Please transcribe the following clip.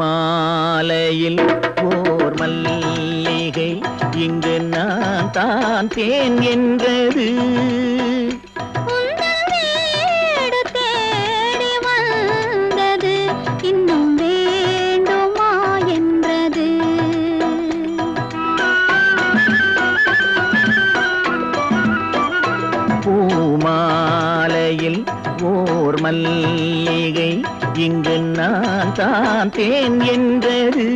பூமாலையில் ஓர் மல்லிகை இங்கு நான் தான் தேன் என்றது. வீடு தேடி வந்தது இன்னும் வேண்டுமா என்றது. பூமாலையில் ஓர் மல்லிகை இங்கு நான் தான் தேன் என்றது.